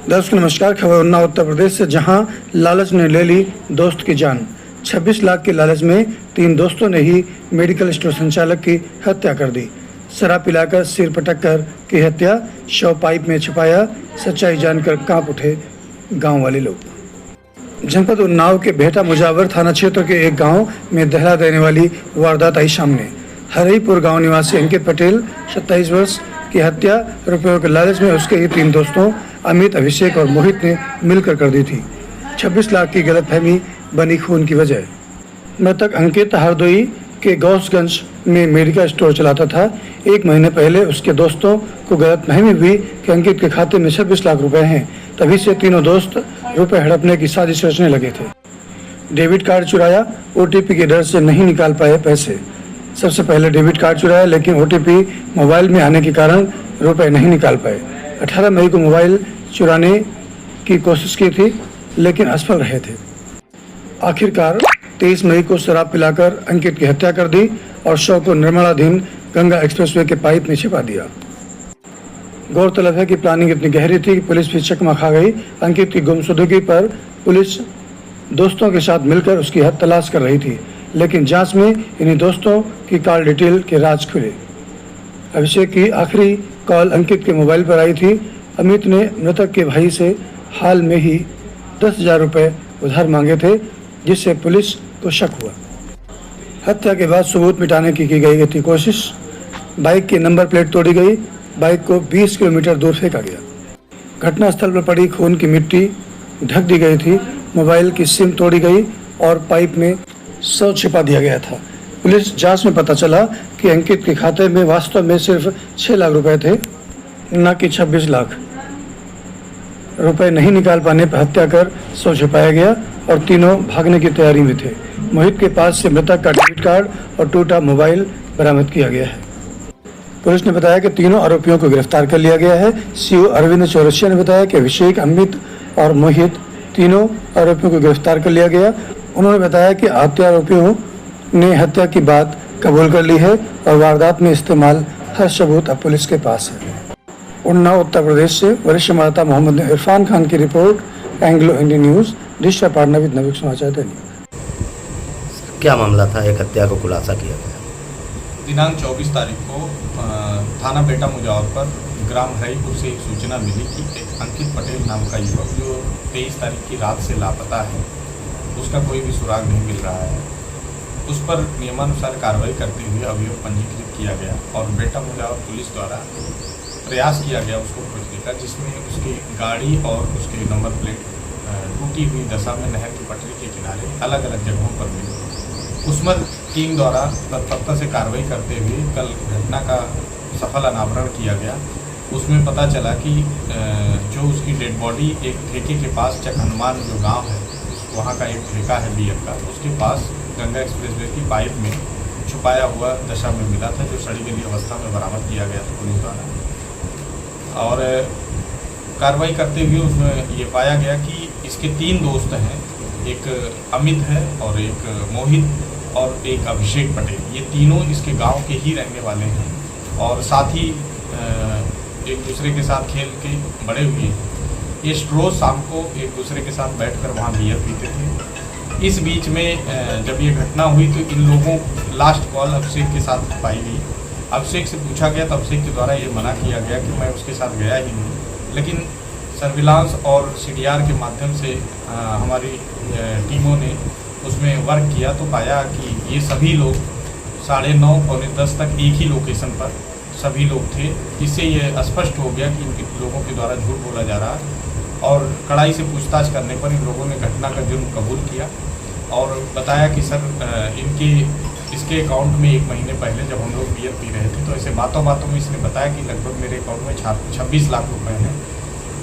दर्शकों नमस्कार। खबर उन्नाव उत्तर प्रदेश से, जहां लालच ने ले ली दोस्त की जान। 26 लाख के लालच में 3 दोस्तों ने ही मेडिकल स्टोर संचालक की हत्या कर दी। शराब पिलाकर सिर पटक कर की हत्या, शव पाइप में छिपाया। सच्चाई जानकर कांप उठे गांव वाले लोग। जनपद उन्नाव के बेहटा मुजावर थाना क्षेत्र के एक गांव में दहला देने वाली वारदात आई सामने। हरिपुर गांव निवासी अंकित पटेल 27 वर्ष की हत्या रुपयों के लालच में उसके ही 3 दोस्तों अमित, अभिषेक और मोहित ने मिलकर कर दी थी। 26 लाख की गलतफहमी बनी खून की वजह। मृतक अंकित हरदोई के गौसगंज में मेडिकल स्टोर चलाता था। 1 महीने पहले उसके दोस्तों को गलतफहमी हुई कि अंकित के खाते में 26 लाख रुपए हैं। तभी से तीनों दोस्त रुपए हड़पने की साजिश रचने लगे थे। डेबिट कार्ड चुराया, OTP के डर से नहीं निकाल पाए पैसे। सबसे पहले डेबिट कार्ड चुराया, लेकिन OTP मोबाइल में आने के कारण रुपए नहीं निकाल पाए। 18 मई को मोबाइल चुराने की कोशिश की थी, लेकिन असफल रहे थे। आखिरकार 23 मई को शराब पिलाकर अंकित की हत्या कर दी और शव को निर्माणाधीन गंगा एक्सप्रेसवे के पाइप में छिपा दिया। गौरतलब है कि प्लानिंग इतनी गहरी थी कि पुलिस भी चकमा खा गई। अंकित की गुमशुदगी पर पुलिस दोस्तों के साथ मिलकर उसकी तलाश कर रही थी, लेकिन जांच में इन्हीं दोस्तों की कॉल डिटेल के राज खुले। अभिषेक की आखिरी कॉल अंकित के मोबाइल पर आई थी। अमित ने मृतक के भाई से हाल में ही 10,000 रुपये उधार मांगे थे, जिससे पुलिस को शक हुआ। हत्या के बाद सबूत मिटाने की गई थी कोशिश। बाइक की नंबर प्लेट तोड़ी गई। बाइक को 20 किलोमीटर दूर फेंका गया। घटनास्थल पर पड़ी खून की मिट्टी ढक दी गई थी। मोबाइल की सिम तोड़ी गई और पाइप में शव छिपा दिया गया था। पुलिस जांच में पता चला कि अंकित के खाते में वास्तव में सिर्फ 6 लाख रुपए थे, न कि 26 लाख रुपए। नहीं निकाल पाने पर हत्या कर शव छिपाया गया और तीनों भागने की तैयारी में थे। मोहित के पास से मृतक का डेबिट कार्ड और टूटा मोबाइल बरामद किया गया है। पुलिस ने बताया कि तीनों आरोपियों को गिरफ्तार कर लिया गया है। CO अरविंद चौरसिया ने बताया कि अभिषेक, अमित और मोहित तीनों आरोपियों को गिरफ्तार कर लिया गया। उन्होंने बताया कि हत्या आरोपियों ने हत्या की बात कबूल कर ली है और वारदात में इस्तेमाल हर सबूत अब पुलिस के पास है। उन्नाव उत्तर प्रदेश से वरिष्ठ संवाददाता मोहम्मद इरफान खान की report, Anglo Indian news. Disha partner with Naveen Samachar Dainik. क्या मामला था? एक हत्या को खुलासा किया गया। दिनांक 24 तारीख को थाना बेहटा मुजावर पर ग्राम हरिपुर से एक सूचना मिली कि एक अंकित पटेल नाम का युवक जो 23 तारीख की रात से लापता है, उसका कोई भी सुराग नहीं मिल रहा है। उस पर नियमानुसार कार्रवाई करते हुए अभियोग पंजीकृत किया गया और बेहटा मुजावर पुलिस द्वारा प्रयास किया गया उसको खोजने का, जिसमें उसकी गाड़ी और उसके नंबर प्लेट टूटी हुई दशा में नहर की पटरी के किनारे अलग अलग जगहों पर मिली। उसमें टीम द्वारा तत्परता से कार्रवाई करते हुए कल घटना का सफल अनावरण किया गया। उसमें पता चला कि जो उसकी डेड बॉडी एक ठेके के पास चक हनुमान जो गांव है, वहाँ का एक ठेका है BF का, उसके पास गंगा एक्सप्रेसवे की पाइप में छुपाया हुआ दशा में मिला था, जो सड़ी गली अवस्था में बरामद किया गया था पुलिस द्वारा। और कार्रवाई करते हुए उसमें ये पाया गया कि इसके 3 दोस्त हैं, एक अमित है और एक मोहित और एक अभिषेक पटेल। ये तीनों इसके गांव के ही रहने वाले हैं और साथ ही एक दूसरे के साथ खेल के बड़े हुए हैं। ये रोज़ शाम को एक दूसरे के साथ बैठकर वहाँ बियर पीते थे। इस बीच में जब ये घटना हुई तो इन लोगों लास्ट कॉल अभिषेक के साथ पाई गई। अभिषेक से पूछा गया तो अभिषेक के द्वारा ये मना किया गया कि मैं उसके साथ गया ही नहीं, लेकिन सर्विलांस और CDR के माध्यम से हमारी टीमों ने उसमें वर्क किया तो पाया कि ये सभी लोग 9:30 पौने 10 तक एक ही लोकेशन पर सभी लोग थे। इससे ये स्पष्ट हो गया कि इन लोगों के द्वारा झूठ बोला जा रहा है और कड़ाई से पूछताछ करने पर इन लोगों ने घटना का जुर्म कबूल किया और बताया कि सर इसके अकाउंट में 1 महीने पहले जब हम लोग बियर पी रहे थे तो ऐसे बातों में इसने बताया कि लगभग मेरे अकाउंट में 26 लाख रुपए हैं।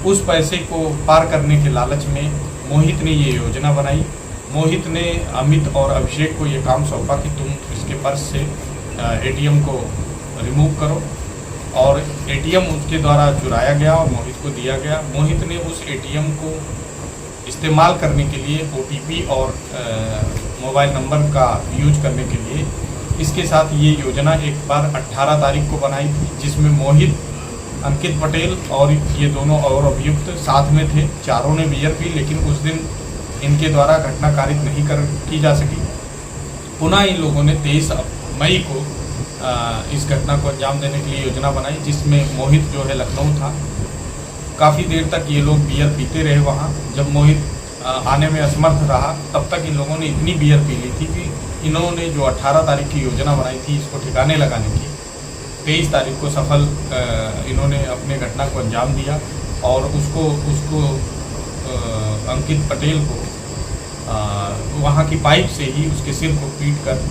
उस पैसे को पार करने के लालच में मोहित ने ये योजना बनाई। मोहित ने अमित और अभिषेक को ये काम सौंपा कि तुम इसके पर्स से ATM को रिमूव करो और ATM उसके द्वारा चुराया गया और मोहित को दिया गया। मोहित ने उस ATM को इस्तेमाल करने के लिए OTP और मोबाइल नंबर का यूज करने के लिए इसके साथ ये योजना एक बार 18 तारीख को बनाई थी, जिसमें मोहित अंकित पटेल और ये दोनों और अभियुक्त साथ में थे। चारों ने बियर पी, लेकिन उस दिन इनके द्वारा घटना कारित नहीं की जा सकी। पुनः इन लोगों ने 23 मई को इस घटना को अंजाम देने के लिए योजना बनाई, जिसमें मोहित जो है लखनऊ था। काफ़ी देर तक ये लोग बियर पीते रहे वहाँ। जब मोहित आने में असमर्थ रहा, तब तक इन लोगों ने इतनी बियर पी ली थी कि इन्होंने जो 18 तारीख की योजना बनाई थी इसको ठिकाने लगाने की, 23 तारीख को सफल इन्होंने अपने घटना को अंजाम दिया और उसको अंकित पटेल को वहाँ की पाइप से ही उसके सिर को पीट कर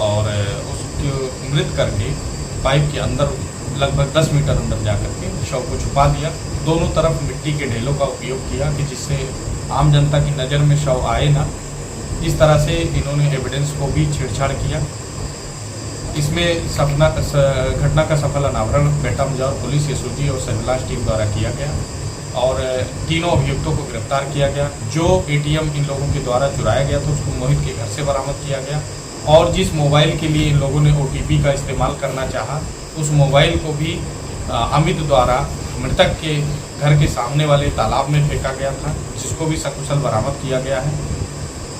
और उसको मृत करके पाइप के अंदर लगभग 10 मीटर अंदर जा कर के शव को छुपा दिया। दोनों तरफ मिट्टी के ढेलों का उपयोग किया कि जिससे आम जनता की नज़र में शव आए ना। इस तरह से इन्होंने एविडेंस को भी छेड़छाड़ किया। इसमें घटना का सफल अनावरण बेटा मुजावर पुलिस, एसओजी और सर्विलांस टीम द्वारा किया गया और तीनों अभियुक्तों को गिरफ्तार किया गया। जो एटीएम इन लोगों के द्वारा चुराया गया था उसको मोहित के घर से बरामद किया गया और जिस मोबाइल के लिए इन लोगों ने ओटीपी का इस्तेमाल करना चाहा, उस मोबाइल को भी अमित द्वारा मृतक के घर के सामने वाले तालाब में फेंका गया था, जिसको भी सकुशल बरामद किया गया है।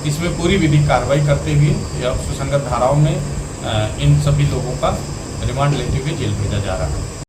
इसमें पूरी विधिक कार्रवाई करते हुए सुसंगत धाराओं में इन सभी लोगों का रिमांड लेते हुए जेल भेजा जा रहा है।